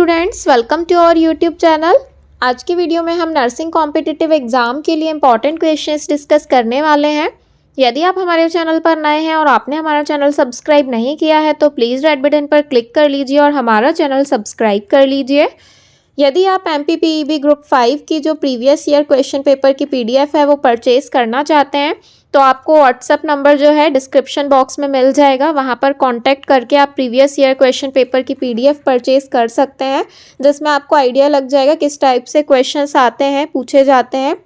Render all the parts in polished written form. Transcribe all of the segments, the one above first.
Students, welcome to our YouTube channel. आज की video में हम नर्सिंग कॉम्पिटिटिव एग्जाम के लिए इंपॉर्टेंट क्वेश्चंस डिस्कस करने वाले हैं। यदि आप हमारे चैनल पर नए हैं और आपने हमारा चैनल सब्सक्राइब नहीं किया है तो प्लीज़ रेड बटन पर क्लिक कर लीजिए और हमारा चैनल सब्सक्राइब कर लीजिए। यदि आप MPPEB ग्रुप 5 की जो प्रीवियस ईयर क्वेश्चन पेपर की PDF है वो परचेज करना चाहते हैं तो आपको व्हाट्सअप नंबर जो है डिस्क्रिप्शन बॉक्स में मिल जाएगा, वहाँ पर कांटेक्ट करके आप प्रीवियस ईयर क्वेश्चन पेपर की PDF परचेज कर सकते हैं, जिसमें आपको आइडिया लग जाएगा किस टाइप से क्वेश्चंस आते हैं, पूछे जाते हैं।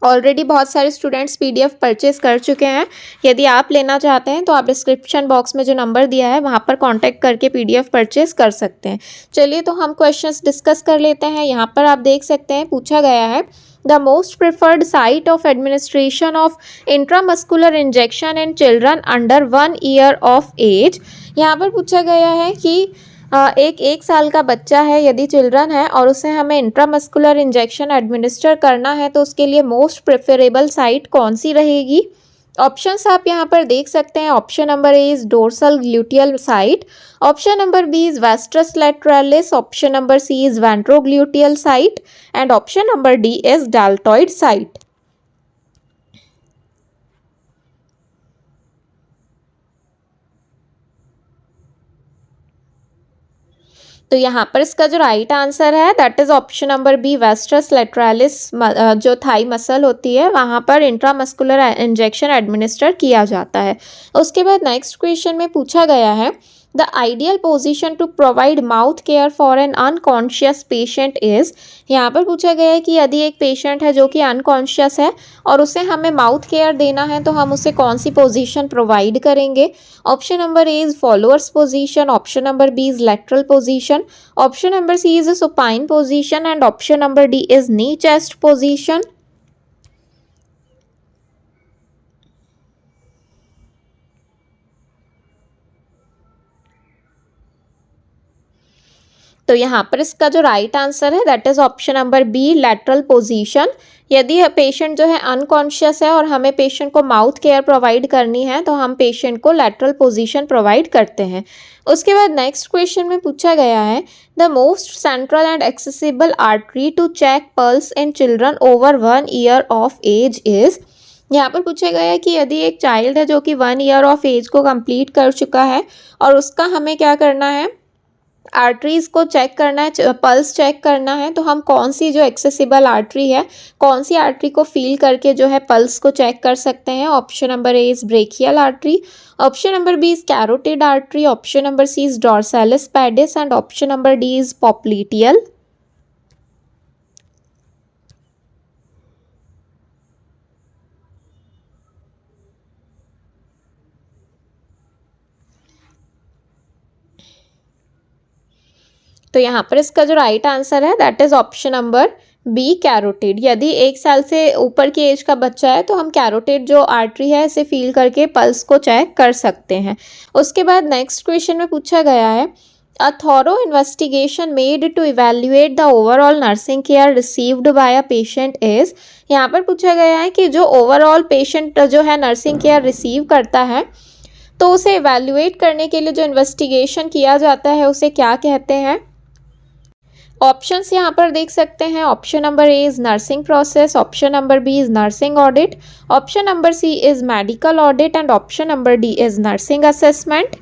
ऑलरेडी बहुत सारे स्टूडेंट्स PDF परचेज कर चुके हैं। यदि आप लेना चाहते हैं तो आप डिस्क्रिप्शन बॉक्स में जो नंबर दिया है वहाँ पर कांटेक्ट करके PDF परचेज कर सकते हैं। चलिए तो हम क्वेश्चंस डिस्कस कर लेते हैं। यहाँ पर आप देख सकते हैं पूछा गया है the most preferred site of administration of intramuscular injection in children under 1 year of age. यहाँ पर पूछा गया है कि एक साल का बच्चा है, यदि चिल्ड्रन है और उसे हमें इंट्रामस्कुलर इंजेक्शन एडमिनिस्टर करना है तो उसके लिए मोस्ट प्रेफरेबल साइट कौन सी रहेगी। ऑप्शंस आप यहाँ पर देख सकते हैं। Option number A is dorsal gluteal site, option number B is vastus lateralis, option number C is ventrogluteal site and option number D is deltoid site. तो यहाँ पर इसका जो राइट आंसर है that is option number B, vastus lateralis जो thigh muscle होती है वहाँ पर इंट्रामस्कुलर इंजेक्शन एडमिनिस्टर किया जाता है। उसके बाद नेक्स्ट क्वेश्चन में पूछा गया है the ideal position to provide mouth care for an unconscious patient is. यहाँ पर पूछा गया है कि यदि एक पेशेंट है जो कि अनकॉन्शियस है और उसे हमें माउथ केयर देना है तो हम उसे कौन सी पोजीशन प्रोवाइड करेंगे। Option number A is Fowler's position, option number B is lateral position, option number C is supine position and option number D is knee chest position. तो यहाँ पर इसका जो राइट आंसर है that is option number B, lateral position. यदि patient जो है unconscious है और हमें पेशेंट को माउथ केयर प्रोवाइड करनी है तो हम पेशेंट को लैटरल पोजीशन प्रोवाइड करते हैं। उसके बाद नेक्स्ट क्वेश्चन में पूछा गया है the most central and accessible artery to check pulse in children over 1 year of age is. यहाँ पर पूछा गया है कि यदि एक चाइल्ड है जो कि 1 ईयर ऑफ एज को कंप्लीट कर चुका है और उसका हमें क्या करना है, आर्टरीज को चेक करना है, पल्स चेक करना है, तो हम कौन सी जो एक्सेसिबल आर्टरी है, कौन सी आर्टरी को फील करके जो है पल्स को चेक कर सकते हैं। Option number A is brachial artery, option number B is carotid artery, option number C is dorsalis pedis and option number D is popliteal. तो यहाँ पर इसका जो राइट आंसर है that is option number B, carotid. यदि 1 साल से ऊपर की एज का बच्चा है तो हम कैरोटिड जो आर्टरी है इसे फील करके पल्स को चेक कर सकते हैं। उसके बाद नेक्स्ट क्वेश्चन में पूछा गया है a thorough investigation made to evaluate the overall nursing care received by a patient is. यहाँ पर पूछा गया है कि जो ओवरऑल पेशेंट जो है नर्सिंग केयर रिसीव करता है तो उसे इवेल्युएट करने के लिए जो इन्वेस्टिगेशन किया जाता है उसे क्या कहते हैं। ऑप्शंस यहाँ पर देख सकते हैं। Option number A is nursing process, option number B is nursing audit, option number C is medical audit and option number D is nursing assessment.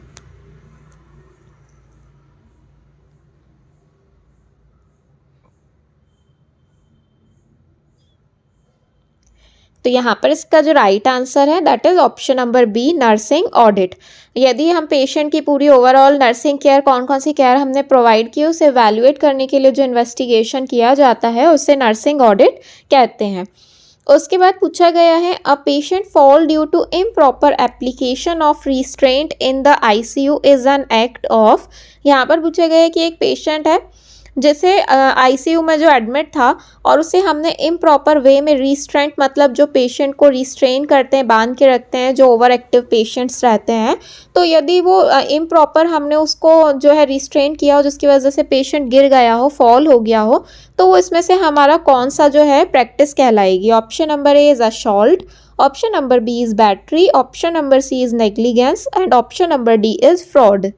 तो यहाँ पर इसका जो राइट आंसर है that is option number B, nursing audit. यदि हम patient की पूरी ओवरऑल नर्सिंग केयर, कौन कौन सी केयर हमने प्रोवाइड की, उसे एवेल्युएट करने के लिए जो इन्वेस्टिगेशन किया जाता है उसे नर्सिंग ऑडिट कहते हैं। उसके बाद पूछा गया है a patient fall due to improper application of restraint in the ICU is an act of. यहाँ पर पूछा गया है कि एक पेशेंट है जैसे ICU में जो एडमिट था और उसे हमने इम्प्रॉपर वे में रिस्ट्रेंट, मतलब जो पेशेंट को रिस्ट्रेन करते हैं, बांध के रखते हैं, जो ओवर एक्टिव पेशेंट्स रहते हैं, तो यदि वो इम्प्रॉपर हमने उसको जो है रिस्ट्रेन किया हो जिसकी वजह से पेशेंट गिर गया हो, फॉल हो गया हो, तो वो इसमें से हमारा कौन सा जो है प्रैक्टिस कहलाएगी। Option number A is assault, option number B is battery, option number C is negligence and option number D is fraud.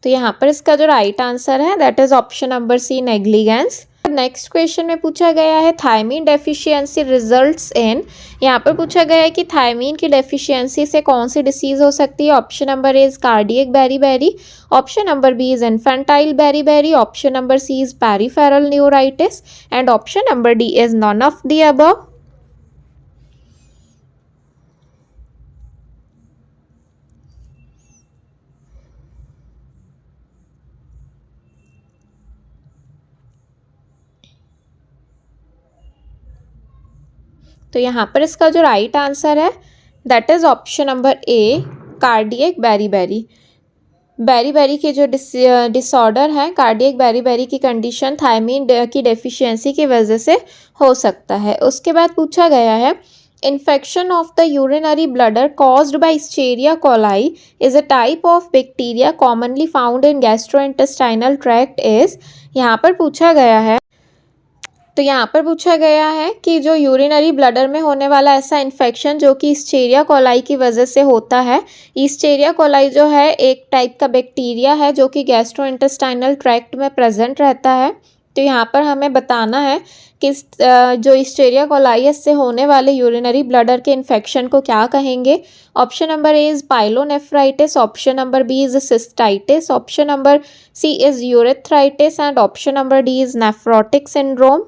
तो यहाँ पर इसका जो राइट आंसर है that is option number C, negligence. Next question में पूछा गया है थायमीन डेफिशिएंसी रिजल्ट्स इन। यहाँ पर पूछा गया है कि थायमीन की डेफिशिएंसी से कौन सी डिसीज हो सकती है। Option number A is cardiac beriberi, option number B is infantile beriberi, option number C is peripheral neuritis and option number D is none of the above. तो यहाँ पर इसका जो राइट आंसर है that is option number A, cardiac beriberi. Beriberi के जो disorder है, cardiac beriberi की कंडीशन थायमीन की डेफिशिएंसी की वजह से हो सकता है। उसके बाद पूछा गया है infection of the urinary bladder caused by Escherichia coli is a type of bacteria commonly found in gastrointestinal tract is. यहाँ पर पूछा गया है कि जो यूरिनरी ब्लडर में होने वाला ऐसा इन्फेक्शन जो कि Escherichia coli की वजह से होता है। Escherichia coli जो है एक टाइप का बैक्टीरिया है जो कि गैस्ट्रोइंटेस्टाइनल ट्रैक्ट में प्रेजेंट रहता है। तो यहाँ पर हमें बताना है कि जो Escherichia coli से होने वाले यूरिनरी ब्लडर के इन्फेक्शन को क्या कहेंगे। Option number A is pyelonephritis, option number B is cystitis, option number C is urethritis and option number D is nephrotic syndrome.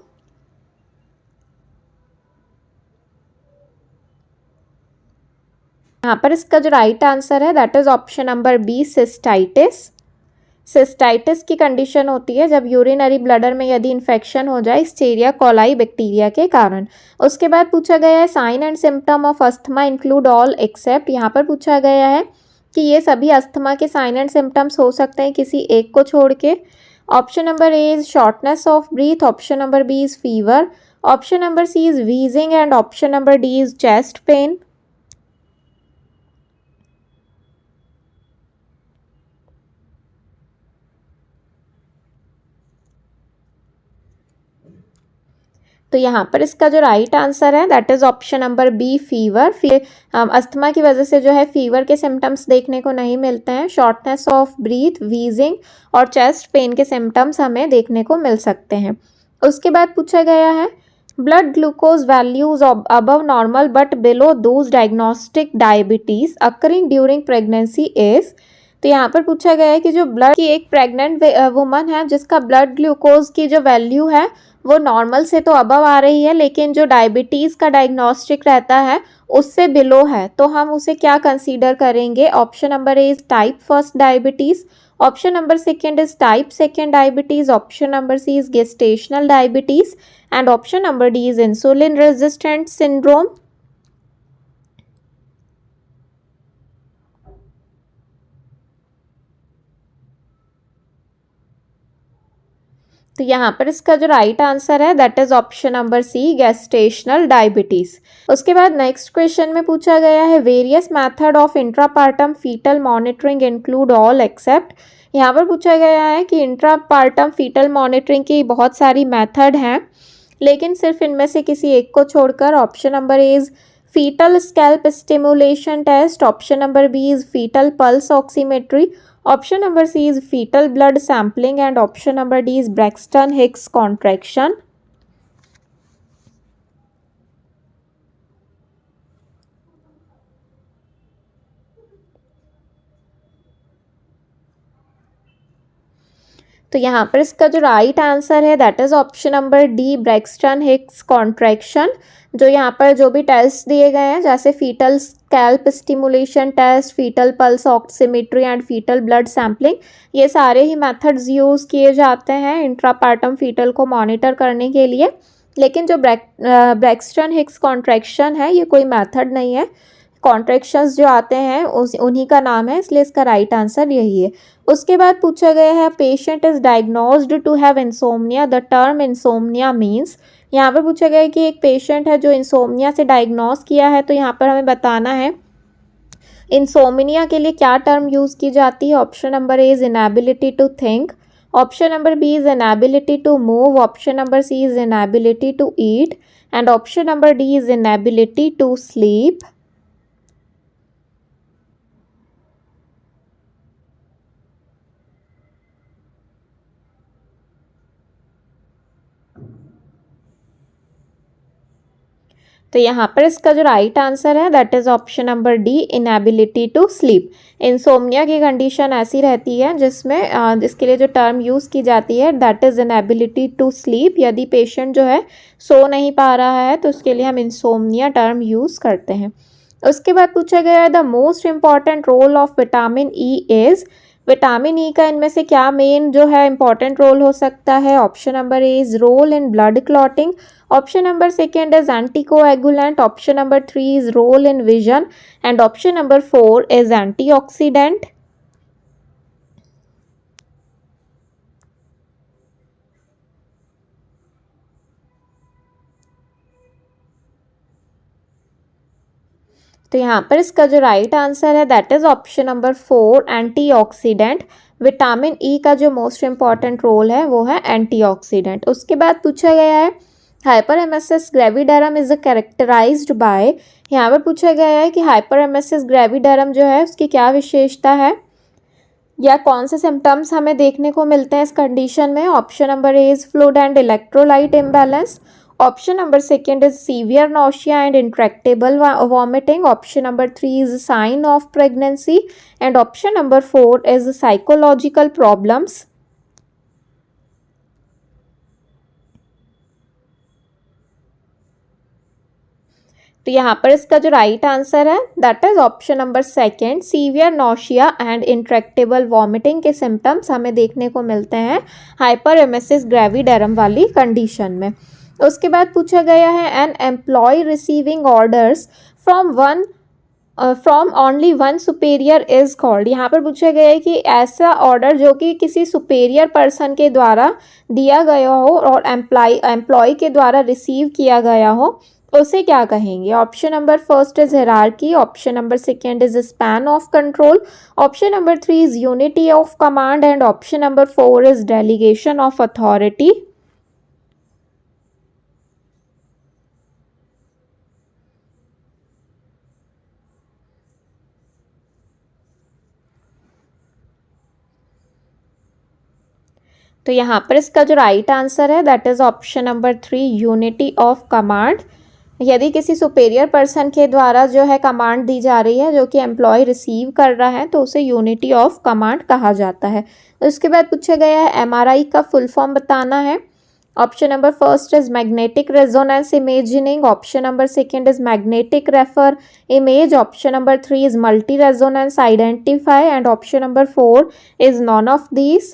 यहाँ पर इसका जो राइट आंसर है that is option number B, cystitis. Cystitis की condition होती है जब urinary bladder में यदि इन्फेक्शन हो जाए Escherichia coli बैक्टीरिया के कारण। उसके बाद पूछा गया है sign and symptom of asthma include all except. यहाँ पर पूछा गया है कि ये सभी अस्थमा के साइन एंड सिम्टम्स हो सकते हैं किसी एक को छोड़ के। Option number A is shortness of breath, option number B is fever, option number C is wheezing and option number D is chest pain. तो यहाँ पर इसका जो राइट आंसर है that is option number B, fever. Asthma की वजह से जो है फीवर के सिम्टम्स देखने को नहीं मिलते हैं। शॉर्टनेस ऑफ ब्रीथ, वीजिंग और चेस्ट पेन के सिम्टम्स हमें देखने को मिल सकते हैं। उसके बाद पूछा गया है blood glucose values above normal but below those diagnostic diabetes occurring during pregnancy is. तो यहाँ पर पूछा गया है कि जो ब्लड की एक प्रेग्नेंट वुमन है जिसका ब्लड ग्लूकोज की जो वैल्यू है वो नॉर्मल से तो अबव आ रही है लेकिन जो डायबिटीज़ का डायग्नोस्टिक रहता है उससे बिलो है, तो हम उसे क्या कंसीडर करेंगे। Option number A is type first diabetes, option number second is type second diabetes, option number C is gestational diabetes and option number D is insulin resistant syndrome. तो यहाँ पर इसका जो राइट आंसर है that is option number C, gestational diabetes. उसके बाद next question में पूछा गया है various method of intrapartum fetal monitoring include all except. यहाँ पर पूछा गया है कि इंट्रापार्टम फीटल मॉनिटरिंग की बहुत सारी मेथड हैं लेकिन सिर्फ इनमें से किसी एक को छोड़कर। Option number A is fetal scalp stimulation test, option number B is fetal pulse oximetry, option number C is fetal blood sampling and option number D is Braxton Hicks contraction. तो यहाँ पर इसका जो राइट आंसर है that is option number D, Braxton Hicks contraction. जो यहाँ पर जो भी टेस्ट दिए गए हैं जैसे fetal scalp stimulation test, fetal pulse oximetry and fetal blood sampling, ये सारे ही मेथड्स यूज़ किए जाते हैं इंट्रापार्टम फीटल को मॉनिटर करने के लिए। लेकिन जो ब्रैक्सटन हिक्स कॉन्ट्रैक्शन है ये कोई मेथड नहीं है, कॉन्ट्रैक्शंस जो आते हैं उन्हीं का नाम है, इसलिए इसका राइट आंसर यही है। उसके बाद पूछा गया है patient is diagnosed to have insomnia, the term insomnia means. यहाँ पर पूछा गया है कि एक पेशेंट है जो इंसोम्निया से डायग्नोज किया है, तो यहाँ पर हमें बताना है इंसोम्निया के लिए क्या टर्म यूज़ की जाती है। Option number A is inability to think, option number B is inability to move, option number C is inability to eat and option number D is inability to sleep. तो यहाँ पर इसका जो right answer है that is option number D, inability to sleep. Insomnia की condition ऐसी रहती है जिसमें जिसके लिए जो टर्म यूज़ की जाती है that is inability to sleep. यदि पेशेंट जो है सो नहीं पा रहा है तो उसके लिए हम इंसोम्निया टर्म यूज़ करते हैं। उसके बाद पूछा गया है the most important role of vitamin E is. Vitamin E का इनमें से क्या मेन जो है इंपॉर्टेंट रोल हो सकता है? Option number A is role in blood clotting, option number second is anticoagulant, option number 3 is role in vision and option number 4 is antioxidant. तो यहाँ पर इसका जो राइट आंसर है that is option number 4, antioxidant. Vitamin E का जो most important role है वो है एंटीऑक्सीडेंट। उसके बाद पूछा गया है hyperemesis gravidarum is characterized by. यहाँ पर पूछा गया है कि हाइपर एमेसिस ग्रेविडरम जो है उसकी क्या विशेषता है या कौन से सिम्टम्स हमें देखने को मिलते हैं इस कंडीशन में? Option number A is fluid and electrolyte imbalance, option number second is severe nausea and intractable vomiting, option number 3 is sine of pregnancy and option number 4 is psychological problems. तो यहाँ पर इसका जो राइट आंसर है that is option number second, severe nausea and intractable vomiting के symptoms हमें देखने को मिलते हैं हाइपर एमेसिस ग्रेविडरम वाली कंडीशन में। उसके बाद पूछा गया है an employee receiving orders from only one superior is called. यहाँ पर पूछा गया है कि ऐसा ऑर्डर जो कि किसी सुपेरियर पर्सन के द्वारा दिया गया हो और एम्प्लॉय के द्वारा रिसीव किया गया हो उसे क्या कहेंगे? Option number first is hierarchy, option number second is span of control, option number 3 is unity of command and option number 4 is delegation of authority. तो यहाँ पर इसका जो राइट आंसर है that is option number 3, unity of command. यदि किसी superior person के द्वारा जो है कमांड दी जा रही है जो कि एम्प्लॉय रिसीव कर रहा है तो उसे यूनिटी ऑफ कमांड कहा जाता है। उसके बाद पूछा गया है एमआरआई का फुल फॉर्म बताना है। Option number first is magnetic resonance imaging, option number second is magnetic refer image, option number 3 is multi resonance identify and option number 4 is none of these.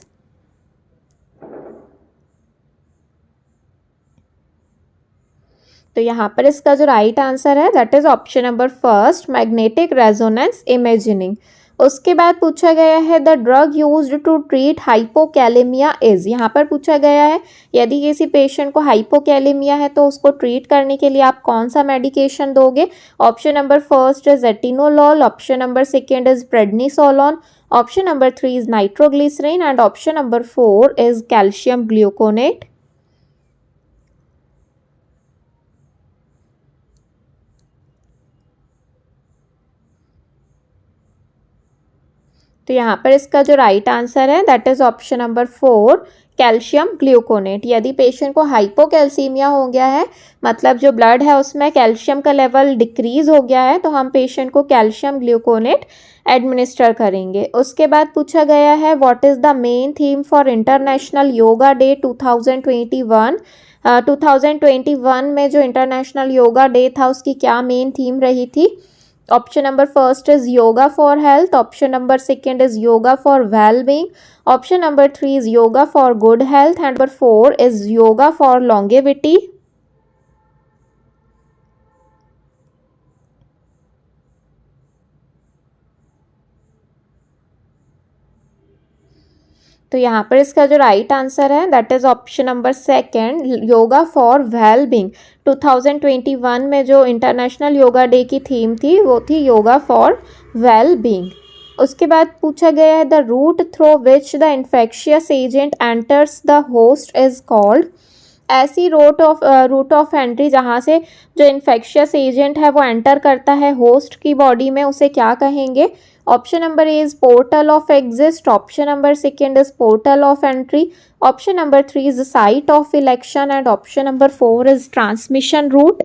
तो यहाँ पर इसका जो राइट आंसर है that is option number first, magnetic resonance imaging. उसके बाद पूछा गया है the drug used to treat hypokalaemia is. यहाँ पर पूछा गया है यदि किसी पेशेंट को हाइपोकैलेमिया है तो उसको ट्रीट करने के लिए आप कौन सा मेडिकेशन दोगे? Option number first is atenolol, option number second is prednisolone, option number 3 is nitroglycerin and option number 4 is calcium gluconate. तो यहाँ पर इसका जो राइट आंसर है that is option number 4, calcium gluconate. यदि पेशेंट को हाइपोकैल्सीमिया हो गया है मतलब जो ब्लड है उसमें कैल्शियम का लेवल डिक्रीज हो गया है तो हम पेशेंट को कैल्शियम ग्लूकोनेट एडमिनिस्टर करेंगे। उसके बाद पूछा गया है what is the main theme for international yoga day 2021। 2021 में जो इंटरनेशनल योगा डे था उसकी क्या मेन थीम रही थी? Option number first is yoga for health, option number second is yoga for well being, option number 3 is yoga for good health and number 4 is yoga for longevity. तो यहाँ पर इसका जो राइट आंसर है that is option number second, yoga for well being. 2021 में जो international yoga day की theme थी वो थी योगा फॉर वेल बीइंग। उसके बाद पूछा गया है the route through which the infectious agent enters the host is called. ऐसी रूट ऑफ एंट्री जहाँ से जो इन्फेक्शियस एजेंट है वो एंटर करता है होस्ट की बॉडी में उसे क्या कहेंगे? Option number A is portal of exit, option number second is portal of entry, option number 3 is site of election and option number 4 is transmission route.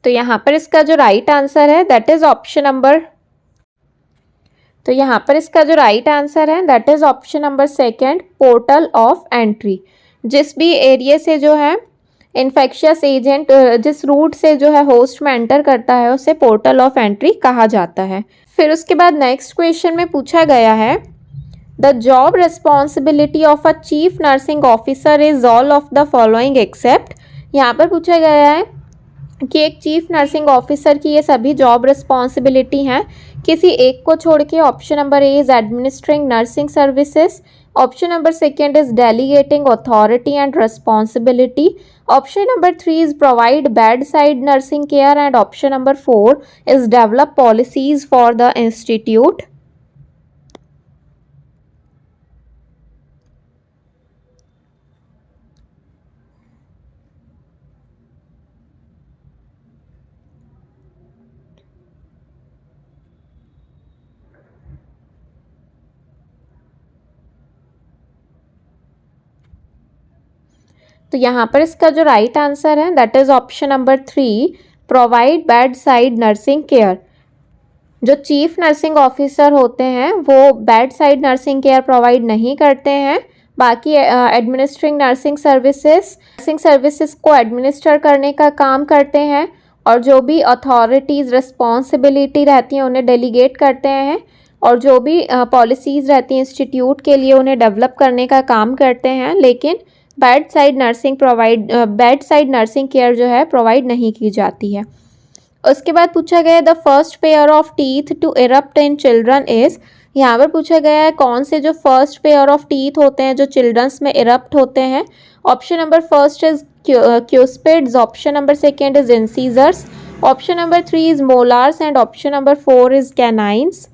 तो यहाँ पर इसका जो राइट आंसर है that is option number second, portal of entry. जिस भी area से जो है इन्फेक्शियस एजेंट जिस रूट से जो है होस्ट में एंटर करता है उसे पोर्टल ऑफ एंट्री कहा जाता है। फिर उसके बाद नेक्स्ट क्वेश्चन में पूछा गया है the job responsibility of a chief nursing officer is all of the following except. यहाँ पर पूछा गया है कि एक चीफ नर्सिंग ऑफिसर की ये सभी जॉब रिस्पॉन्सिबिलिटी हैं किसी एक को छोड़ के। Option number A is administering nursing services, option number second is delegating authority and responsibility, option number three is provide bed side nursing care and option number four is develop policies for the institute. तो यहाँ पर इसका जो right answer है that is option number three, provide bed side nursing care. जो chief nursing officer होते हैं वो bed side nursing care provide नहीं करते हैं, बाकी एडमिनिस्ट्रिंग नर्सिंग सर्विसेज को एडमिनिस्टर करने का काम करते हैं और जो भी अथॉरिटीज़ रिस्पॉन्सिबिलिटी रहती हैं उन्हें डेलीगेट करते हैं और जो भी पॉलिसीज़ रहती हैं इंस्टीट्यूट के लिए उन्हें डेवलप करने का काम करते हैं। लेकिन बेड साइड नर्सिंग केयर जो है प्रोवाइड नहीं की जाती है। उसके बाद पूछा गया the first pair of teeth to erupt in children is. यहाँ पर पूछा गया है कौन से जो फर्स्ट पेयर ऑफ टीथ होते हैं जो चिल्ड्रंस में इरप्ट होते हैं। Option number first is cuspids, option number second is incisors, option number three is molars and option number four is canines.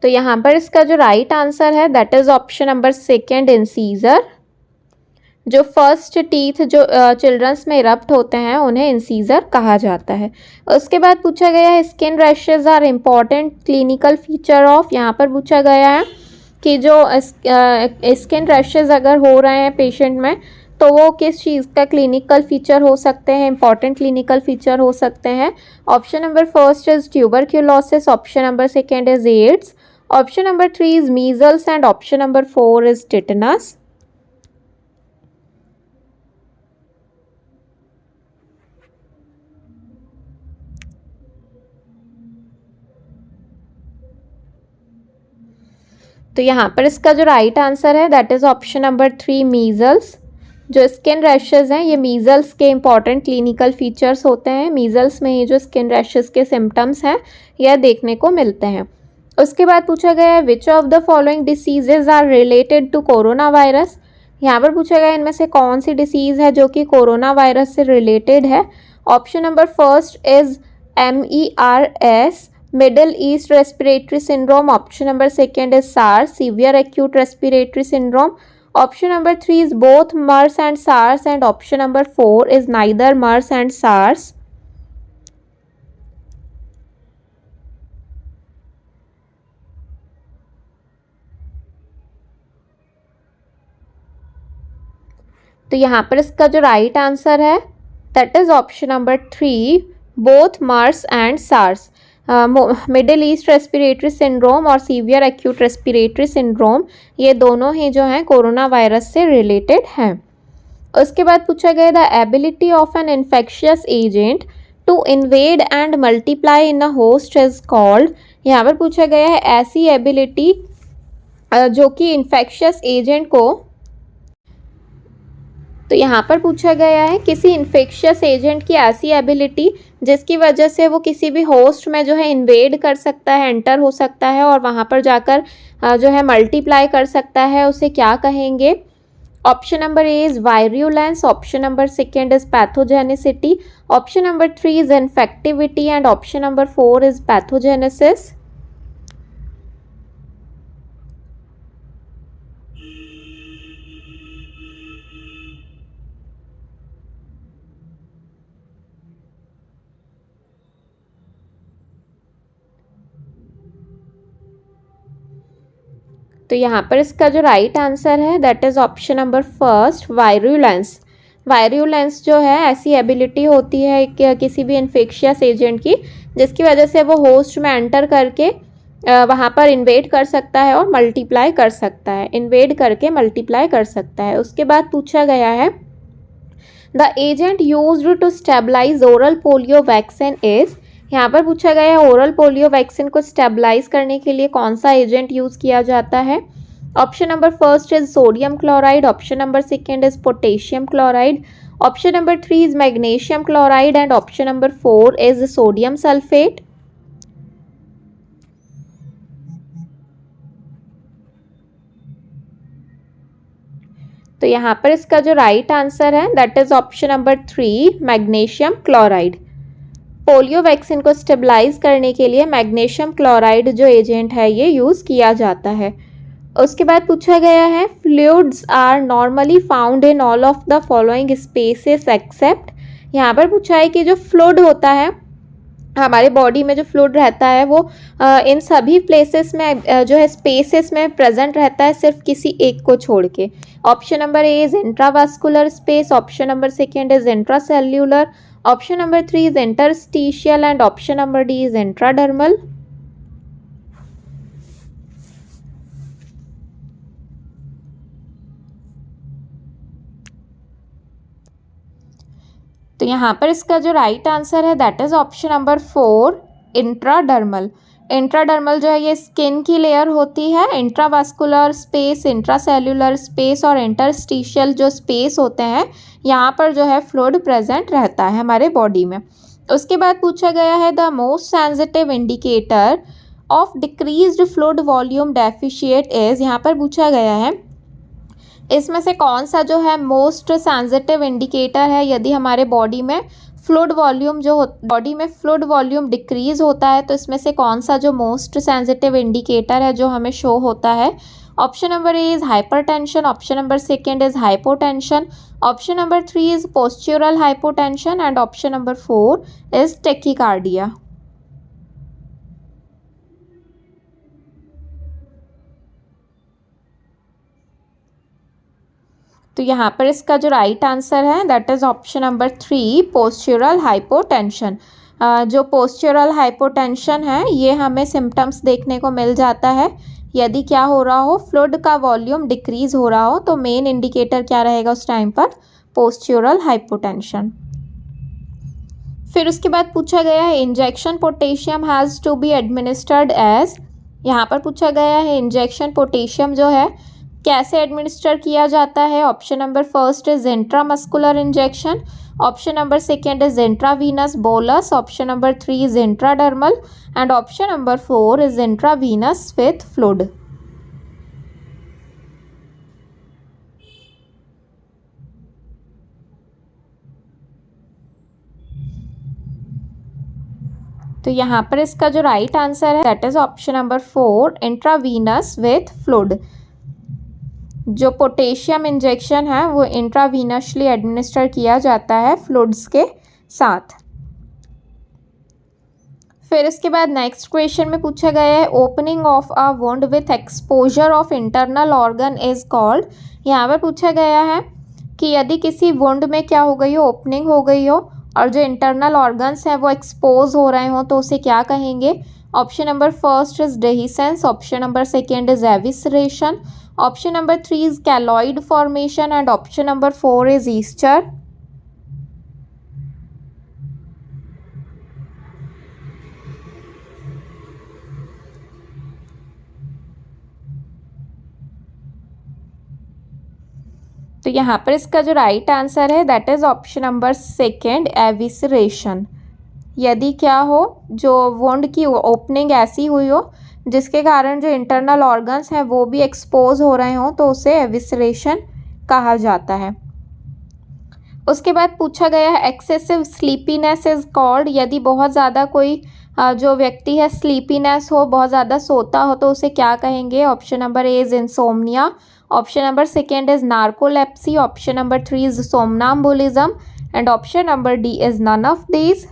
तो यहाँ पर इसका जो राइट आंसर है that is option number second, incisor. जो फर्स्ट टीथ जो childrens में erupt होते हैं उन्हें इंसीजर कहा जाता है। उसके बाद पूछा गया है skin rashes are important clinical feature of. यहाँ पर पूछा गया है कि जो स्किन रैशेज अगर हो रहे हैं पेशेंट में तो वो किस चीज़ का क्लिनिकल फीचर हो सकते हैं, इंपॉर्टेंट क्लिनिकल फीचर हो सकते हैं। Option number first is tuberculosis, option number second is AIDS, option number three is measles and option number four is tetanus. तो यहाँ पर इसका जो राइट आंसर है that is option number three, measles. जो स्किन रैशेज हैं ये measles के इंपॉर्टेंट क्लिनिकल फीचर्स होते हैं। मीजल्स में ये जो स्किन रैशेज के सिम्टम्स हैं यह देखने को मिलते हैं। उसके बाद पूछा गया है which of the following diseases are related to corona virus. यहाँ पर पूछा गया इनमें से कौन सी डिसीज़ है जो कि कोरोना वायरस से रिलेटेड है। Option number first is MERS, middle east respiratory syndrome, option number second is SARS, severe acute respiratory syndrome, option number three is both MERS and SARS and option number four is neither MERS and SARS। तो यहाँ पर इसका जो right answer है that is option number three, both MERS and SARS। Middle east respiratory syndrome और severe acute respiratory syndrome ये दोनों ही जो हैं कोरोना वायरस से रिलेटेड हैं। उसके बाद पूछा गया the ability of an infectious agent to invade and multiply in a host is called. यहाँ पर पूछा गया है ऐसी एबिलिटी जो कि इन्फेक्शियस एजेंट को, तो यहाँ पर पूछा गया है किसी इन्फेक्शियस एजेंट की ऐसी एबिलिटी जिसकी वजह से वो किसी भी होस्ट में जो है इन्वेड कर सकता है, एंटर हो सकता है और वहाँ पर जाकर जो है मल्टीप्लाई कर सकता है, उसे क्या कहेंगे। Option number A is virulence, option number second is pathogenicity, option number three is infectivity and option number four is pathogenesis. तो यहाँ पर इसका जो राइट आंसर है that is option number first, virulence. Virulence जो है ऐसी एबिलिटी होती है कि किसी भी इन्फेक्शियस एजेंट की, जिसकी वजह से वो होस्ट में एंटर करके वहाँ पर इन्वेड कर सकता है और मल्टीप्लाई कर सकता है, इन्वेड करके मल्टीप्लाई कर सकता है। उसके बाद पूछा गया है the agent used to stabilise oral polio vaccine is. यहाँ पर पूछा गया है ओरल पोलियो वैक्सीन को स्टेबलाइज करने के लिए कौन सा एजेंट यूज़ किया जाता है। Option number first is sodium chloride, option number second is potassium chloride, option number 3 is magnesium chloride and option number 4 is sodium sulphate. तो यहाँ पर इसका जो राइट आंसर है that is option number 3, magnesium chloride. Polio vaccine को stabilise करने के लिए मैग्नीशियम क्लोराइड जो एजेंट है ये यूज़ किया जाता है। उसके बाद पूछा गया है fluids are normally found in all of the following spaces except. यहाँ पर पूछा है कि जो फ्लूइड होता है हमारे बॉडी में, जो फ्लूइड रहता है वो इन सभी प्लेसेस में जो है स्पेसेस में प्रेजेंट रहता है, सिर्फ किसी एक को छोड़ के। Option number A is intravascular space, option number second is intracellular, option number 3 is interstitial and option number D is intradermal. तो यहाँ पर इसका जो राइट आंसर है that is option number 4, intradermal. Intradermal जो है ये स्किन की लेयर होती है। इंट्रावास्कुलर स्पेस, इंट्रासेल्युलर स्पेस और इंटरस्टिशियल जो स्पेस होते हैं यहाँ पर जो है फ्लूइड प्रेजेंट रहता है हमारे बॉडी में। उसके बाद पूछा गया है the most sensitive indicator of decreased fluid volume deficit is. यहाँ पर पूछा गया है इसमें से कौन सा जो है मोस्ट सेंसिटिव इंडिकेटर है यदि हमारे बॉडी में फ्लूइड वॉल्यूम डिक्रीज होता है, तो इसमें से कौन सा जो मोस्ट सेंसिटिव इंडिकेटर है जो हमें शो होता है। Option number A is hypertension, option number second is hypotension, option number 3 is postural hypotension and option number 4 is tachycardia. तो यहाँ पर इसका जो राइट आंसर है that is option number 3, postural hypotension. जो पोस्चुरल हाइपोटेंशन है ये हमें सिम्टम्स देखने को मिल जाता है यदि क्या हो रहा हो, फ्लूइड का वॉल्यूम डिक्रीज हो रहा हो, तो मेन इंडिकेटर क्या रहेगा उस टाइम पर, पोस्चुरल हाइपोटेंशन। फिर उसके बाद पूछा गया है injection potassium has to be administered as. यहाँ पर पूछा गया है इंजेक्शन पोटेशियम जो है कैसे एडमिनिस्टर किया जाता है। Option number first is intramuscular injection, option number second is intravenous bolus, option number 3 is intradermal and option number 4 is intravenous with fluid. तो यहाँ पर इसका जो राइट आंसर है that is option number 4, intravenous with fluid. जो potassium injection है वो intravenously administer किया जाता है फ्लूइड्स के साथ। फिर इसके बाद नेक्स्ट क्वेश्चन में पूछा गया है opening of a wound with exposure of internal organ is called. यहाँ पर पूछा गया है कि यदि किसी वुंड में क्या हो गई हो, ओपनिंग हो गई हो और जो इंटरनल ऑर्गन्स हैं वो एक्सपोज हो रहे हो तो उसे क्या कहेंगे। Option number first is dehiscence, option number second is evisceration, option number 3 is keloid formation and option number 4 is Easter. तो यहाँ पर इसका जो राइट आंसर है that is option number second, evisceration. यदि क्या हो, जो वुंड की ओपनिंग ऐसी हुई हो जिसके कारण जो इंटरनल ऑर्गन्स हैं वो भी एक्सपोज हो रहे हों तो उसे एविसरेशन कहा जाता है। उसके बाद पूछा गया है एक्सेसिव स्लीपीनेस इज कॉल्ड। यदि बहुत ज़्यादा कोई जो व्यक्ति है स्लीपीनेस हो, बहुत ज़्यादा सोता हो तो उसे क्या कहेंगे। Option number A is insomnia, option number second is narcolepsy, option number 3 is somnambulism and option number D is none of these.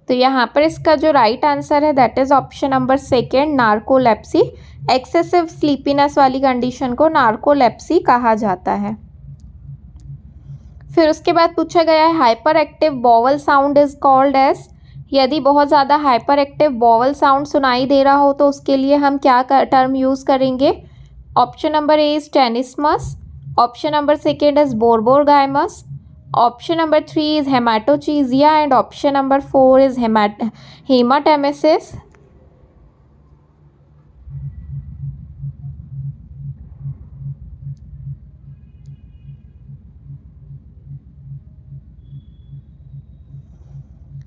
तो यहाँ पर इसका जो राइट आंसर है that is option number second, narcolepsy. Excessive sleepiness वाली condition को narcolepsy कहा जाता है। फिर उसके बाद पूछा गया है hyperactive bowel sound is called as. यदि बहुत ज़्यादा हाइपर एक्टिव बॉवल साउंड सुनाई दे रहा हो तो उसके लिए हम क्या टर्म यूज़ करेंगे। Option number A is tenesmus, option number second is borborygmus, option number 3 is haematochezia and option number 4 is haematemesis.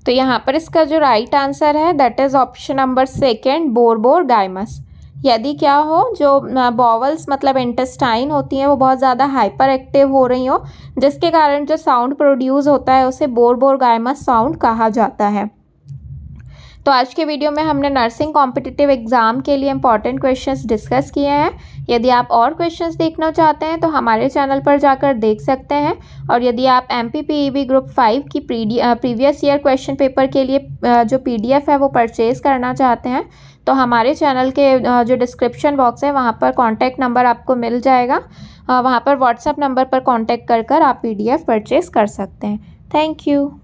तो यहाँ पर इसका जो राइट आंसर है that is option number second, borborygmus. यदि क्या हो जो बॉवल्स मतलब इंटेस्टाइन होती हैं वो बहुत ज़्यादा हाइपर एक्टिव हो रही हो जिसके कारण जो साउंड प्रोड्यूस होता है उसे बोरबोरगाइमस साउंड कहा जाता है। तो आज के वीडियो में हमने नर्सिंग कॉम्पिटिटिव एग्ज़ाम के लिए इंपॉर्टेंट क्वेश्चंस डिस्कस किए हैं। यदि आप और क्वेश्चंस देखना चाहते हैं तो हमारे चैनल पर जाकर देख सकते हैं। और यदि आप MPPEB ग्रुप 5 की प्रीवियस ईयर क्वेश्चन पेपर के लिए जो PDF है वो परचेज़ करना चाहते हैं तो हमारे चैनल के जो डिस्क्रिप्शन बॉक्स है वहाँ पर कॉन्टैक्ट नंबर आपको मिल जाएगा। वहाँ पर व्हाट्सएप नंबर पर कॉन्टैक्ट कर आप PDF परचेज़ कर सकते हैं। Thank you.